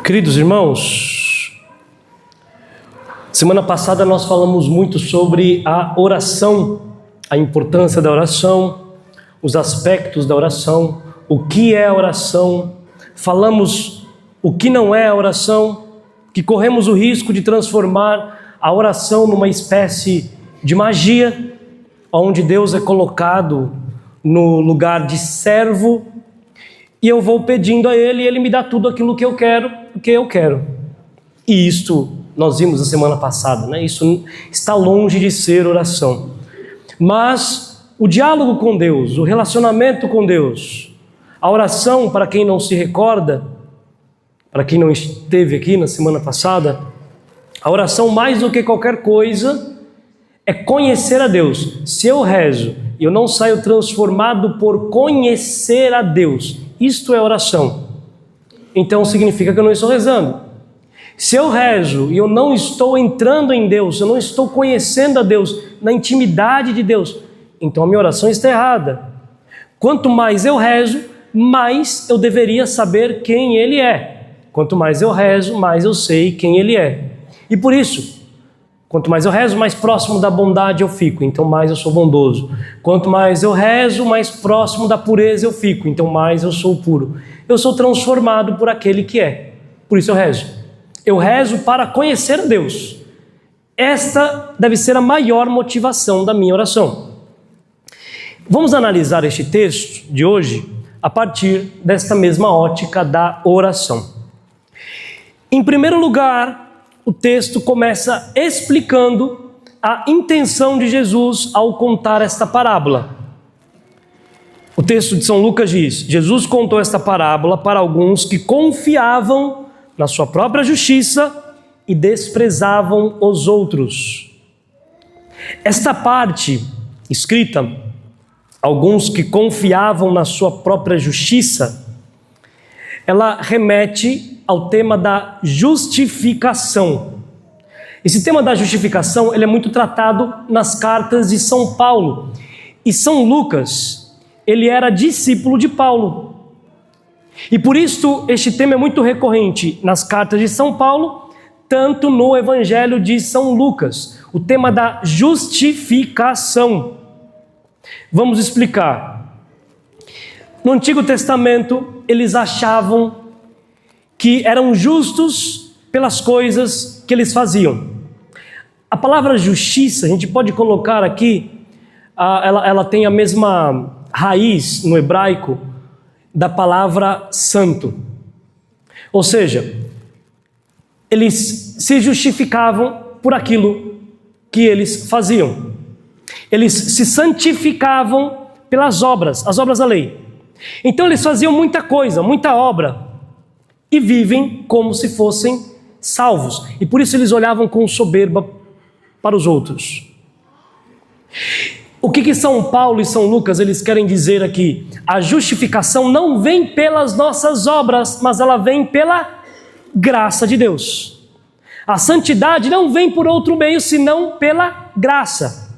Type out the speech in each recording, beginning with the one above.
Queridos irmãos, semana passada nós falamos muito sobre a oração, a importância da oração, os aspectos da oração, o que é a oração, falamos o que não é a oração, que corremos o risco de transformar a oração numa espécie de magia, onde Deus é colocado no lugar de servo, e eu vou pedindo a Ele, e Ele me dá tudo aquilo que eu quero, porque eu quero. E isto nós vimos na semana passada, né? Isso está longe de ser oração. Mas o diálogo com Deus, o relacionamento com Deus, a oração, para quem não se recorda, para quem não esteve aqui na semana passada, a oração mais do que qualquer coisa é conhecer a Deus. Se eu rezo e eu não saio transformado por conhecer a Deus, isto é oração. Então significa que eu não estou rezando. Se eu rezo e eu não estou entrando em Deus, eu não estou conhecendo a Deus, na intimidade de Deus, então a minha oração está errada. Quanto mais eu rezo, mais eu deveria saber quem Ele é. Quanto mais eu rezo, mais eu sei quem Ele é. E por isso, quanto mais eu rezo, mais próximo da bondade eu fico, então mais eu sou bondoso. Quanto mais eu rezo, mais próximo da pureza eu fico, então mais eu sou puro. Eu sou transformado por aquele que é. Por isso eu rezo. Eu rezo para conhecer a Deus. Esta deve ser a maior motivação da minha oração. Vamos analisar este texto de hoje a partir desta mesma ótica da oração. Em primeiro lugar, o texto começa explicando a intenção de Jesus ao contar esta parábola. O texto de São Lucas diz: Jesus contou esta parábola para alguns que confiavam na sua própria justiça e desprezavam os outros. Esta parte escrita, alguns que confiavam na sua própria justiça, ela remete ao tema da justificação. Esse tema da justificação, ele é muito tratado nas cartas de São Paulo. E São Lucas, ele era discípulo de Paulo. E por isso este tema é muito recorrente nas cartas de São Paulo, tanto no Evangelho de São Lucas, o tema da justificação. Vamos explicar. No Antigo Testamento, eles achavam que eram justos pelas coisas que eles faziam. A palavra justiça, a gente pode colocar aqui, ela tem a mesma raiz no hebraico da palavra santo. Ou seja, eles se justificavam por aquilo que eles faziam. Eles se santificavam pelas obras, as obras da lei. Então eles faziam muita coisa, muita obra, e vivem como se fossem salvos. E por isso eles olhavam com soberba para os outros. O que São Paulo e São Lucas eles querem dizer aqui? A justificação não vem pelas nossas obras, mas ela vem pela graça de Deus. A santidade não vem por outro meio, senão pela graça.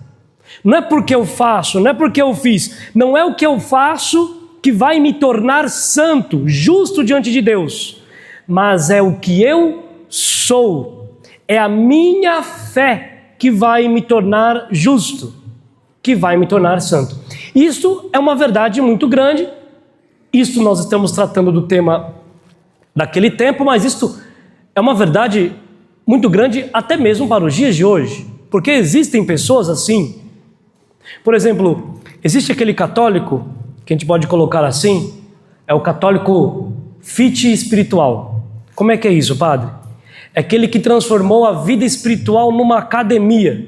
Não é porque eu faço, não é porque eu fiz, não é o que eu faço que vai me tornar santo, justo diante de Deus, mas é o que eu sou, é a minha fé que vai me tornar justo, que vai me tornar santo. Isto é uma verdade muito grande, isto nós estamos tratando do tema daquele tempo, mas isto é uma verdade muito grande até mesmo para os dias de hoje, porque existem pessoas assim. Por exemplo, existe aquele católico, que a gente pode colocar assim, é o católico fit espiritual. Como é que é isso, padre? É aquele que transformou a vida espiritual numa academia.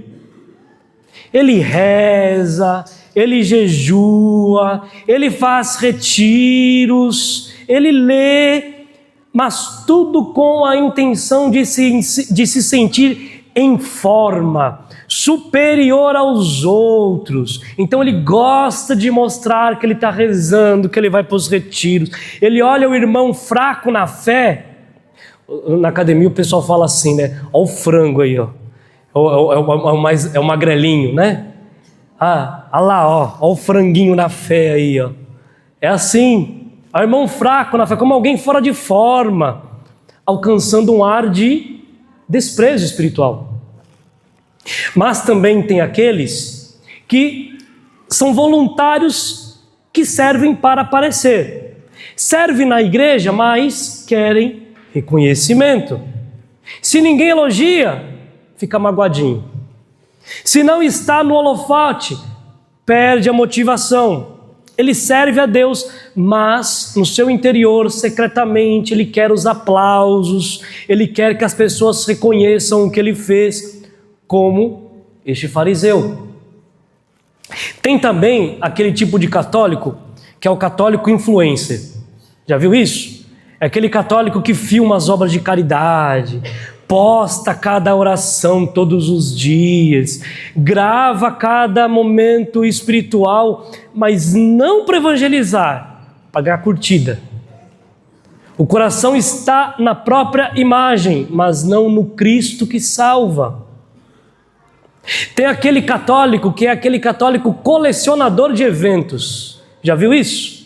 Ele reza, ele jejua, ele faz retiros, ele lê, mas tudo com a intenção de se sentir em forma, superior aos outros. Então ele gosta de mostrar que ele está rezando, que ele vai para os retiros. Ele olha o irmão fraco na fé. Na academia o pessoal fala assim, né? Olha o frango aí, ó. É o magrelinho, né? Olha lá, ó o franguinho na fé aí, ó. É assim. ao irmão fraco na fé como alguém fora de forma, alcançando um ar de desprezo espiritual. Mas também tem aqueles que são voluntários que servem para aparecer. Servem na igreja, mas querem reconhecimento. Se ninguém elogia, fica magoadinho. Se não está no holofote, perde a motivação. Ele serve a Deus, mas no seu interior, secretamente, ele quer os aplausos, ele quer que as pessoas reconheçam o que ele fez, como este fariseu. Tem também aquele tipo de católico, que é o católico influencer. Já viu isso? É aquele católico que filma as obras de caridade, posta cada oração todos os dias, grava cada momento espiritual, mas não para evangelizar, para ganhar curtida. O coração está na própria imagem, mas não no Cristo que salva. Tem aquele católico que é aquele católico colecionador de eventos. Já viu isso?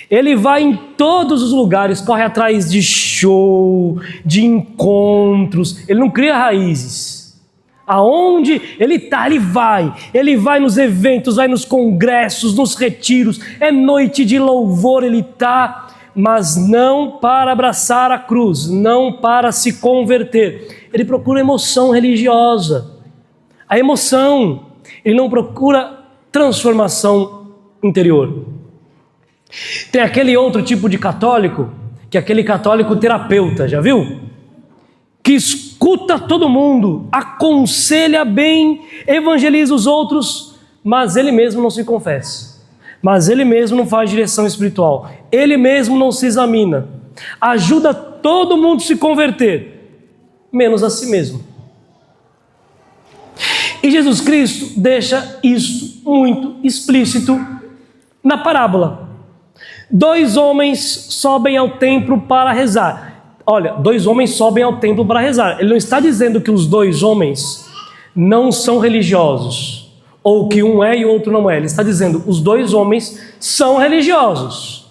Ele vai em todos os lugares, corre atrás de show, de encontros. Ele não cria raízes. Aonde ele está, ele vai nos eventos, vai nos congressos, nos retiros. É noite de louvor, ele está, mas não para abraçar a cruz, não para se converter. Ele procura emoção religiosa. A emoção, ele não procura transformação interior. Tem aquele outro tipo de católico, que é aquele católico terapeuta, já viu? Que escuta todo mundo, aconselha bem, evangeliza os outros, mas ele mesmo não se confessa. Mas ele mesmo não faz direção espiritual. Ele mesmo não se examina. Ajuda todo mundo a se converter, menos a si mesmo. E Jesus Cristo deixa isso muito explícito na parábola. 2 homens sobem ao templo para rezar. Olha, 2 homens sobem ao templo para rezar. Ele não está dizendo que os 2 homens não são religiosos, ou que um é e o outro não é. Ele está dizendo, os 2 homens são religiosos.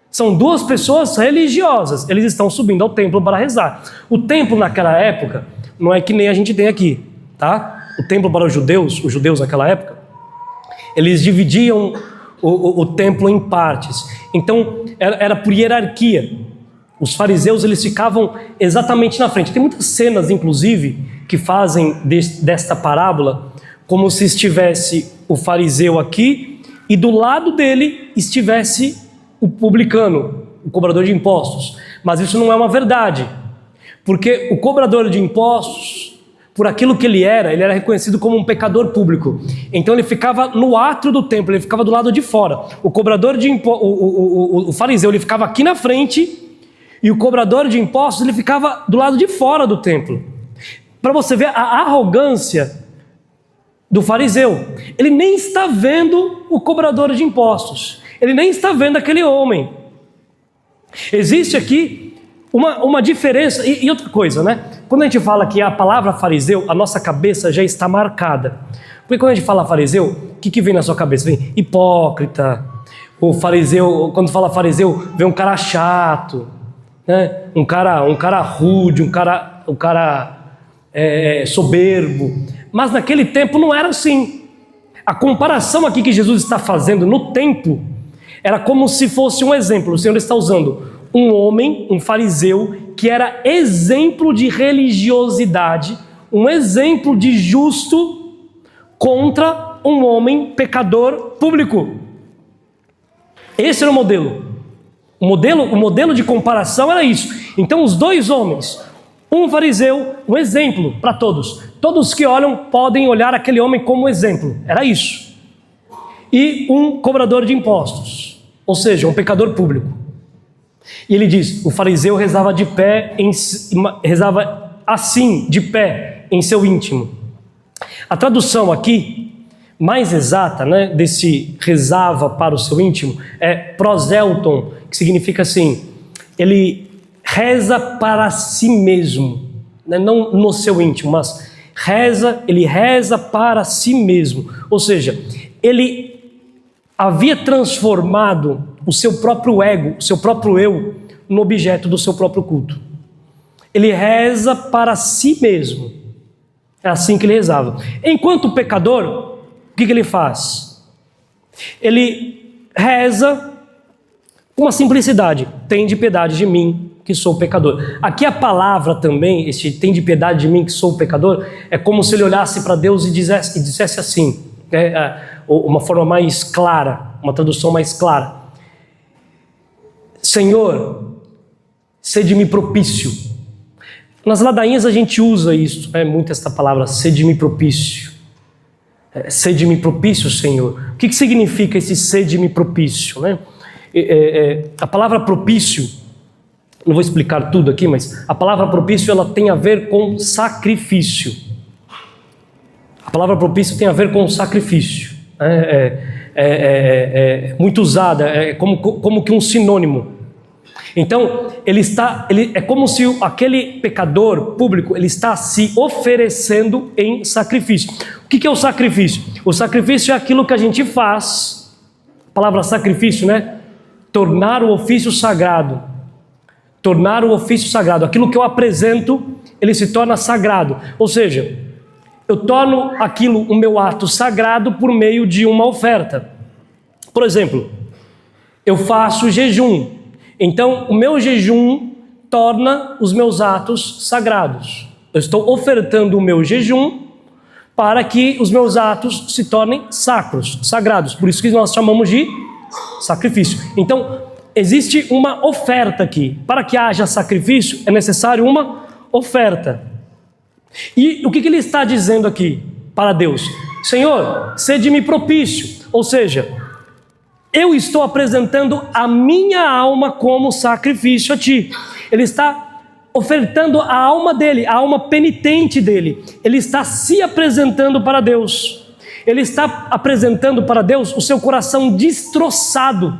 São 2 pessoas religiosas. Eles estão subindo ao templo para rezar. O templo naquela época não é que nem a gente tem aqui, tá? O templo para os judeus naquela época, eles dividiam o templo em partes. Então era por hierarquia. Os fariseus, eles ficavam exatamente na frente. Tem muitas cenas, inclusive, que fazem desta parábola como se estivesse o fariseu aqui e do lado dele estivesse o publicano, o cobrador de impostos. Mas isso não é uma verdade, porque o cobrador de impostos, por aquilo que ele era reconhecido como um pecador público. Então ele ficava no átrio do templo, ele ficava do lado de fora. O cobrador de impostos, o fariseu, ele ficava aqui na frente, e o cobrador de impostos, ele ficava do lado de fora do templo. Para você ver a arrogância do fariseu. Ele nem está vendo o cobrador de impostos. Ele nem está vendo aquele homem. Existe aqui uma diferença. E outra coisa, né? Quando a gente fala que a palavra fariseu, a nossa cabeça já está marcada. Porque quando a gente fala fariseu, o que vem na sua cabeça? Vem hipócrita. O fariseu, quando fala fariseu, vem um cara chato, né? Um cara rude, um cara soberbo. Mas naquele tempo não era assim. A comparação aqui que Jesus está fazendo no templo era como se fosse um exemplo. O Senhor está usando um homem, um fariseu, que era exemplo de religiosidade, um exemplo de justo contra um homem pecador público. Esse era o modelo. O modelo de comparação era isso. Então os 2 homens, um fariseu, um exemplo para todos. Todos que olham podem olhar aquele homem como exemplo. Era isso. E um cobrador de impostos, ou seja, um pecador público. E ele diz, o fariseu rezava rezava assim, de pé, em seu íntimo. A tradução aqui, mais exata, né, desse rezava para o seu íntimo, é proselton, que significa assim, ele reza para si mesmo, né, não no seu íntimo, mas ele reza para si mesmo. Ou seja, ele havia transformado o seu próprio ego, o seu próprio eu, no objeto do seu próprio culto. Ele reza para si mesmo. É assim que ele rezava. Enquanto pecador, o que ele faz? Ele reza com uma simplicidade: tende piedade de mim, que sou pecador. Aqui a palavra também, este tende piedade de mim, que sou pecador, é como se ele olhasse para Deus e dissesse assim, uma forma mais clara, uma tradução mais clara: Senhor, sede-me propício. Nas ladainhas a gente usa isso, muito esta palavra, sede-me propício. Sede-me propício, Senhor. O que significa esse sede-me propício, né? A palavra propício, não vou explicar tudo aqui, mas a palavra propício, ela tem a ver com sacrifício. A palavra propício tem a ver com sacrifício. Muito usada, como que um sinônimo. Então, é como se aquele pecador público, ele está se oferecendo em sacrifício. O que é o sacrifício? O sacrifício é aquilo que a gente faz, a palavra sacrifício, né? Tornar o ofício sagrado. Tornar o ofício sagrado. Aquilo que eu apresento, ele se torna sagrado. Ou seja, eu torno aquilo, o meu ato sagrado, por meio de uma oferta. Por exemplo, eu faço jejum. Então, o meu jejum torna os meus atos sagrados. Eu estou ofertando o meu jejum para que os meus atos se tornem sacros, sagrados. Por isso que nós chamamos de sacrifício. Então, existe uma oferta aqui. Para que haja sacrifício, é necessário uma oferta. E o que ele está dizendo aqui para Deus? Senhor, sede-me propício. Ou seja, eu estou apresentando a minha alma como sacrifício a ti. Ele está ofertando a alma dele, a alma penitente dele. Ele está se apresentando para Deus. Ele está apresentando para Deus o seu coração destroçado.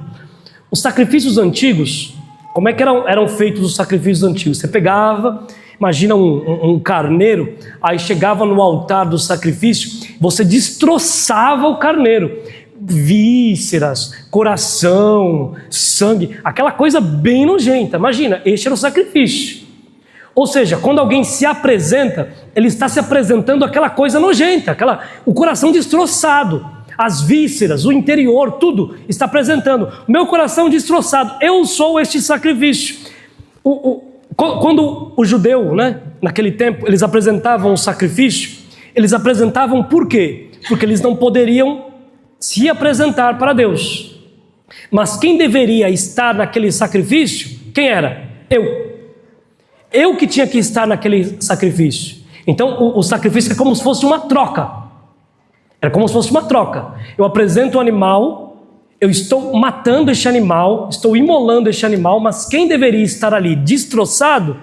Os sacrifícios antigos, como é que eram feitos os sacrifícios antigos? Você pegava, imagina um carneiro, aí chegava no altar do sacrifício, você destroçava o carneiro. Vísceras, coração, sangue, aquela coisa bem nojenta. Imagina, este era o sacrifício. Ou seja, quando alguém se apresenta, ele está se apresentando aquela coisa nojenta, o coração destroçado, as vísceras, o interior, tudo está apresentando. O meu coração destroçado, eu sou este sacrifício. Quando o judeu, né, naquele tempo, eles apresentavam o sacrifício, eles apresentavam por quê? Porque eles não poderiam se apresentar para Deus. Mas quem deveria estar naquele sacrifício? Quem era? Eu que tinha que estar naquele sacrifício. Então o sacrifício é como se fosse uma troca. Era como se fosse uma troca. Eu apresento o animal, eu estou matando este animal, estou imolando este animal, mas quem deveria estar ali destroçado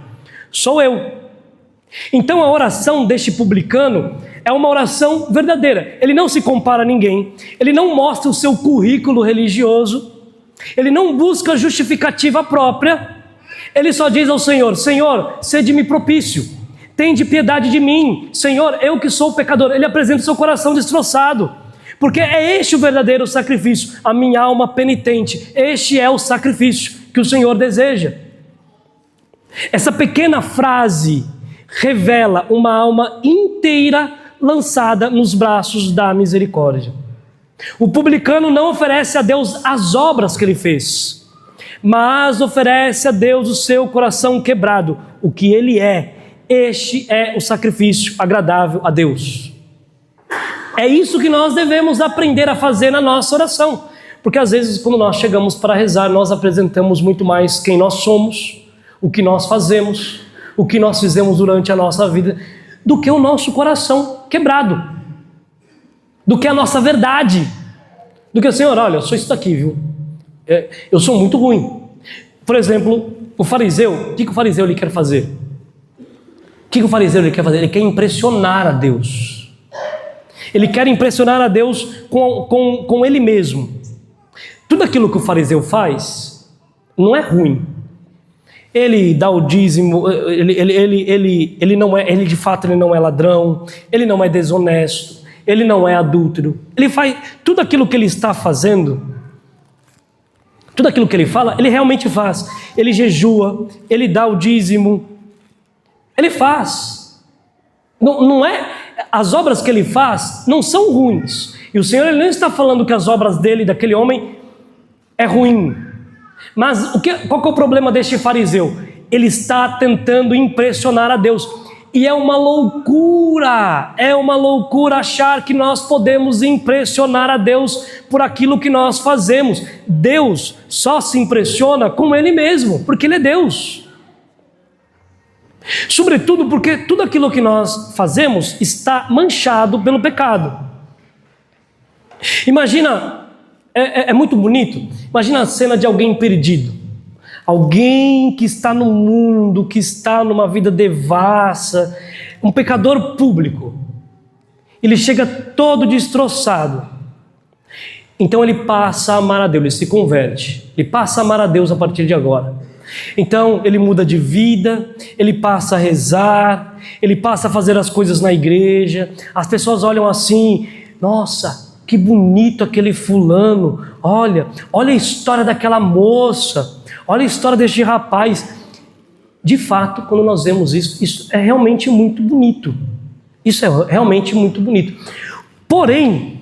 sou eu. Então a oração deste publicano é uma oração verdadeira. Ele não se compara a ninguém, ele não mostra o seu currículo religioso, ele não busca justificativa própria, ele só diz ao Senhor: Senhor, sede-me propício, tende piedade de mim, Senhor, eu que sou pecador. Ele apresenta o seu coração destroçado, porque é este o verdadeiro sacrifício, a minha alma penitente. Este é o sacrifício que o Senhor deseja. Essa pequena frase revela uma alma inteira lançada nos braços da misericórdia. O publicano não oferece a Deus as obras que ele fez, mas oferece a Deus o seu coração quebrado, o que ele é. Este é o sacrifício agradável a Deus. É isso que nós devemos aprender a fazer na nossa oração, porque às vezes quando nós chegamos para rezar, nós apresentamos muito mais quem nós somos, o que nós fazemos, o que nós fizemos durante a nossa vida, do que o nosso coração quebrado, do que a nossa verdade, do que, Senhor, olha, eu sou isso daqui, viu? Eu sou muito ruim. Por exemplo, o fariseu, o que o fariseu ele quer fazer? O que o fariseu ele quer fazer? Ele quer impressionar a Deus. Ele quer impressionar a Deus com ele mesmo. Tudo aquilo que o fariseu faz não é ruim. Ele dá o dízimo, ele não é, ele de fato ele não é ladrão, ele não é desonesto, ele não é adúltero. Ele faz tudo aquilo que ele está fazendo. Tudo aquilo que ele fala, ele realmente faz. Ele jejua, ele dá o dízimo, ele faz. Não é, as obras que ele faz não são ruins. E o Senhor ele não está falando que as obras dele, daquele homem, é ruim. Mas qual que é o problema deste fariseu? Ele está tentando impressionar a Deus. E é uma loucura achar que nós podemos impressionar a Deus por aquilo que nós fazemos. Deus só se impressiona com Ele mesmo, porque Ele é Deus. Sobretudo porque tudo aquilo que nós fazemos está manchado pelo pecado. Imagina, é muito bonito, imagina a cena de alguém perdido. Alguém que está no mundo, que está numa vida devassa, um pecador público. Ele chega todo destroçado. Então ele passa a amar a Deus, ele se converte. Ele passa a amar a Deus a partir de agora. Então ele muda de vida, ele passa a rezar, ele passa a fazer as coisas na igreja. As pessoas olham assim, nossa, que bonito aquele fulano. Olha a história daquela moça. Olha a história deste rapaz. De fato, quando nós vemos isso é realmente muito bonito. Isso é realmente muito bonito. Porém,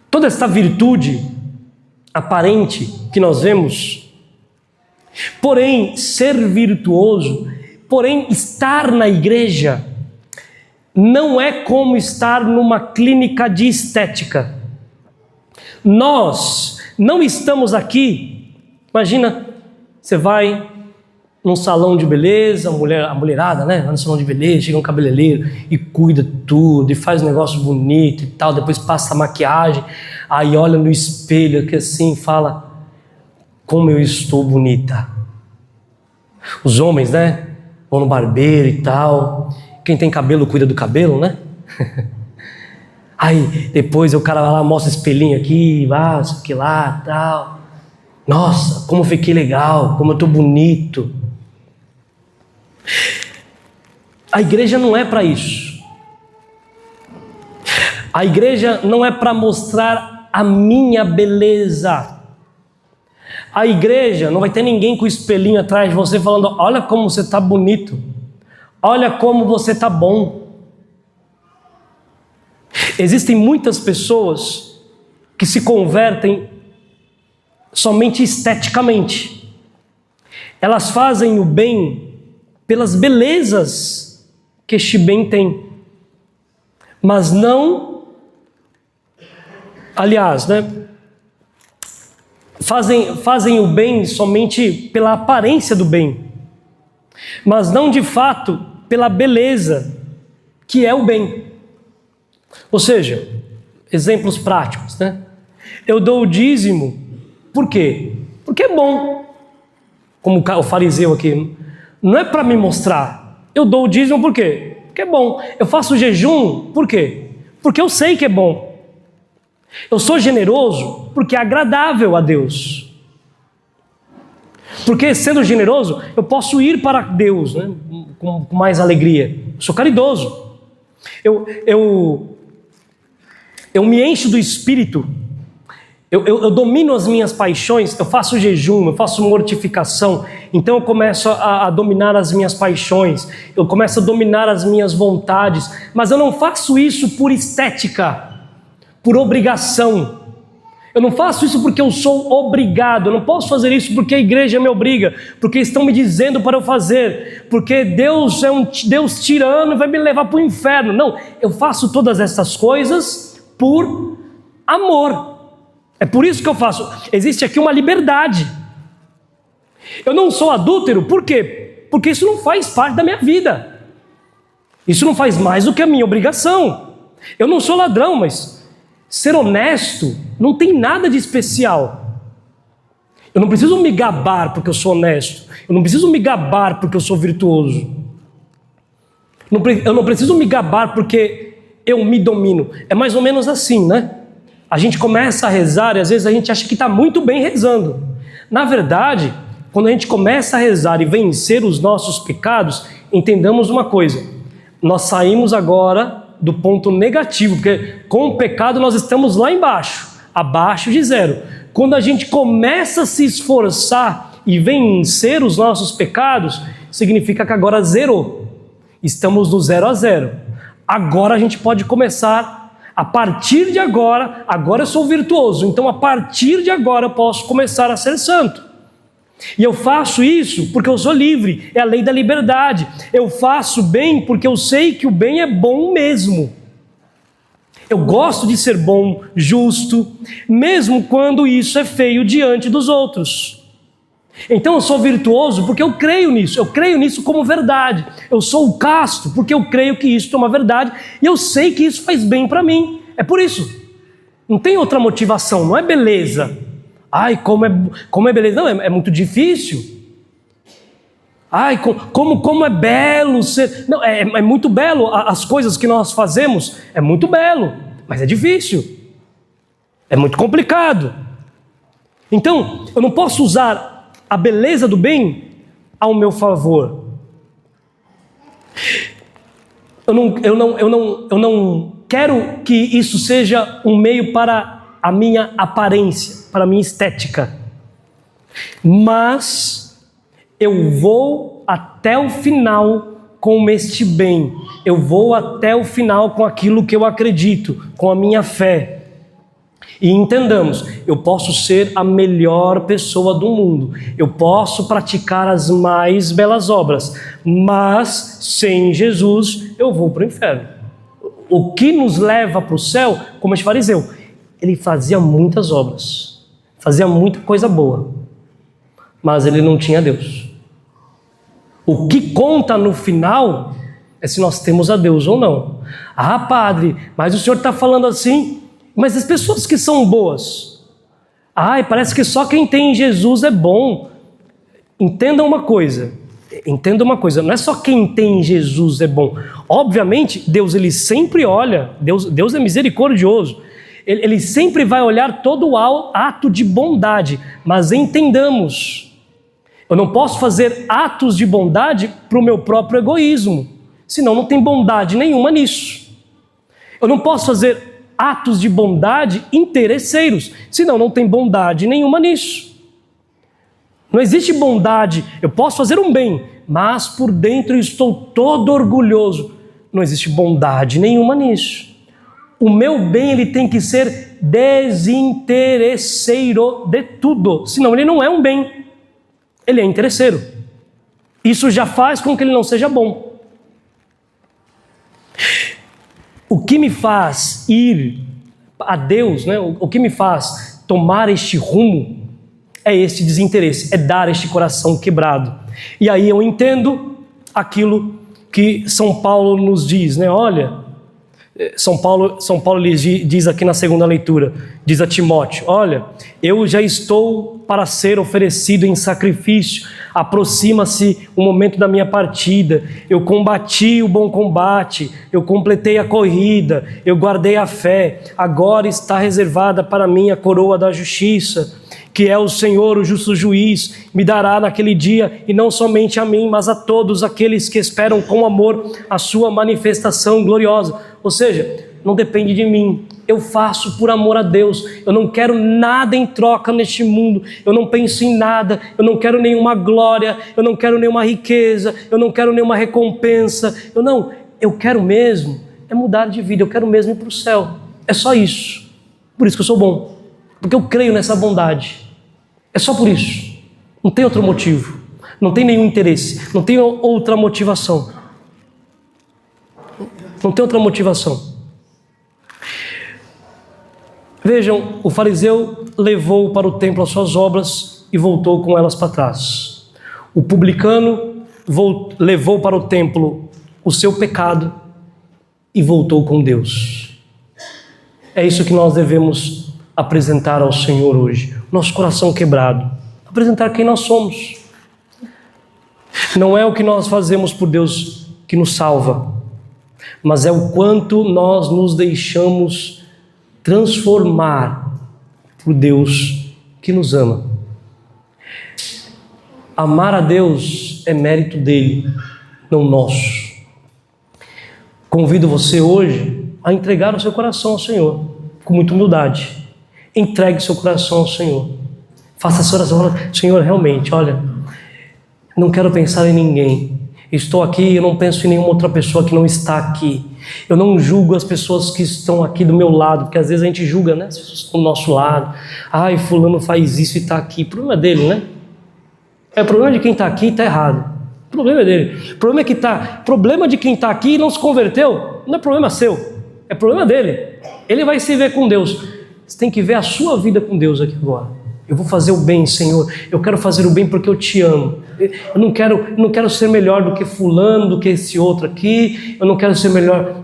toda esta virtude aparente que nós vemos, porém, ser virtuoso, porém, estar na igreja, não é como estar numa clínica de estética. Nós não estamos aqui. Imagina, você vai num salão de beleza, a mulherada, né? Vai no salão de beleza, chega um cabeleireiro e cuida tudo, e faz um negócio bonito e tal, depois passa a maquiagem, aí olha no espelho que assim fala, como eu estou bonita. Os homens, né? Vão no barbeiro e tal, quem tem cabelo cuida do cabelo, né? Aí depois o cara vai lá, mostra espelhinho aqui, isso aqui lá, tal. Nossa, como eu fiquei legal, como eu estou bonito. A igreja não é para isso. A igreja não é para mostrar a minha beleza. A igreja não vai ter ninguém com o espelhinho atrás de você falando, olha como você está bonito. Olha como você está bom. Existem muitas pessoas que se convertem somente esteticamente. Elas fazem o bem pelas belezas que este bem tem, mas não, aliás, né? Fazem o bem somente pela aparência do bem, mas não de fato pela beleza que é o bem. Ou seja, exemplos práticos, né? Eu dou o dízimo. Por quê? Porque é bom. Como o fariseu aqui. Não é para me mostrar. Eu dou o dízimo por quê? Porque é bom. Eu faço jejum por quê? Porque eu sei que é bom. Eu sou generoso porque é agradável a Deus. Porque sendo generoso, eu posso ir para Deus, né? com mais alegria. Eu sou caridoso. Eu me encho do Espírito. Eu domino as minhas paixões, eu faço jejum, eu faço mortificação, então eu começo a dominar as minhas paixões, eu começo a dominar as minhas vontades, mas eu não faço isso por estética, por obrigação. Eu não faço isso porque eu sou obrigado, eu não posso fazer isso porque a igreja me obriga, porque estão me dizendo para eu fazer, porque Deus é um Deus tirano e vai me levar para o inferno. Não, eu faço todas essas coisas por amor. É por isso que eu faço. Existe aqui uma liberdade. Eu não sou adúltero, por quê? Porque isso não faz parte da minha vida. Isso não faz mais do que a minha obrigação. Eu não sou ladrão, mas ser honesto não tem nada de especial. Eu não preciso me gabar porque eu sou honesto. Eu não preciso me gabar porque eu sou virtuoso. Eu não preciso me gabar porque eu me domino. É mais ou menos assim, né? A gente começa a rezar e às vezes a gente acha que está muito bem rezando. Na verdade, quando a gente começa a rezar e vencer os nossos pecados, entendamos uma coisa. Nós saímos agora do ponto negativo, porque com o pecado nós estamos lá embaixo, abaixo de zero. quando a gente começa a se esforçar e vencer os nossos pecados, significa que agora zerou. Estamos do 0 a 0. Agora a gente pode começar, a partir de agora eu sou virtuoso, então a partir de agora eu posso começar a ser santo. E eu faço isso porque eu sou livre, é a lei da liberdade. Eu faço bem porque eu sei que o bem é bom mesmo. Eu gosto de ser bom, justo, mesmo quando isso é feio diante dos outros. Então eu sou virtuoso porque eu creio nisso como verdade. Eu sou o casto porque eu creio que isso é uma verdade e eu sei que isso faz bem para mim. É por isso. Não tem outra motivação, não é beleza. Ai, como é beleza. Não, é muito difícil. Ai, como é belo ser... Não, é muito belo as coisas que nós fazemos. É muito belo, mas é difícil. É muito complicado. Então, eu não posso usar a beleza do bem ao meu favor. Eu não quero que isso seja um meio para a minha aparência, para a minha estética. Mas eu vou até o final com este bem. Eu vou até o final com aquilo que eu acredito, com a minha fé. E entendamos, eu posso ser a melhor pessoa do mundo, eu posso praticar as mais belas obras, mas sem Jesus eu vou para o inferno. O que nos leva para o céu, como este fariseu, ele fazia muitas obras, fazia muita coisa boa, mas ele não tinha Deus. O que conta no final é se nós temos a Deus ou não. Ah, padre, mas o senhor está falando assim... Mas as pessoas que são boas, parece que só quem tem Jesus é bom. Entenda uma coisa, não é só quem tem Jesus é bom. Obviamente, Deus ele sempre olha, Deus é misericordioso, ele sempre vai olhar todo ato de bondade, mas entendamos, eu não posso fazer atos de bondade para o meu próprio egoísmo, senão não tem bondade nenhuma nisso. Eu não posso fazer atos de bondade interesseiros, senão não tem bondade nenhuma nisso. Não existe bondade, eu posso fazer um bem, mas por dentro eu estou todo orgulhoso. Não existe bondade nenhuma nisso. O meu bem ele tem que ser desinteresseiro de tudo, senão ele não é um bem, ele é interesseiro. Isso já faz com que ele não seja bom. O que me faz ir a Deus, né? O que me faz tomar este rumo é este desinteresse, é dar este coração quebrado. E aí eu entendo aquilo que São Paulo nos diz, né? Olha, São Paulo lhes diz aqui na segunda leitura, diz a Timóteo, olha, eu já estou para ser oferecido em sacrifício, aproxima-se o momento da minha partida, eu combati o bom combate, eu completei a corrida, eu guardei a fé, agora está reservada para mim a coroa da justiça, que é o Senhor, o justo juiz, me dará naquele dia, e não somente a mim, mas a todos aqueles que esperam com amor a sua manifestação gloriosa. Ou seja, não depende de mim, eu faço por amor a Deus, eu não quero nada em troca neste mundo, eu não penso em nada, eu não quero nenhuma glória, eu não quero nenhuma riqueza, eu não quero nenhuma recompensa, eu quero mesmo é mudar de vida, eu quero mesmo ir para o céu, é só isso, por isso que eu sou bom, porque eu creio nessa bondade, é só por isso, não tem outro motivo, não tem nenhum interesse, não tem outra motivação. Não tem outra motivação. Vejam, o fariseu levou para o templo as suas obras e voltou com elas para trás. O publicano levou para o templo o seu pecado e voltou com Deus. É isso que nós devemos apresentar ao Senhor hoje. Nosso coração quebrado. Apresentar quem nós somos. Não é o que nós fazemos por Deus que nos salva, mas é o quanto nós nos deixamos transformar por Deus que nos ama. Amar a Deus é mérito dele, não nosso. Convido você hoje a entregar o seu coração ao Senhor, com muita humildade. entregue seu coração ao Senhor. Faça essa oração. Senhor, realmente, olha, não quero pensar em ninguém. Estou aqui, eu não penso em nenhuma outra pessoa que não está aqui. Eu não julgo as pessoas que estão aqui do meu lado, porque às vezes a gente julga, né? As pessoas que estão do nosso lado. Ai, fulano faz isso e está aqui. O problema é dele, né? O problema de quem está aqui está errado. O problema é dele. Problema de quem está aqui e não se converteu, não é problema seu. É problema dele. Ele vai se ver com Deus. Você tem que ver a sua vida com Deus aqui agora. Eu vou fazer o bem, Senhor. Eu quero fazer o bem porque eu te amo. Eu não quero ser melhor do que fulano, do que esse outro aqui. Eu não quero ser melhor do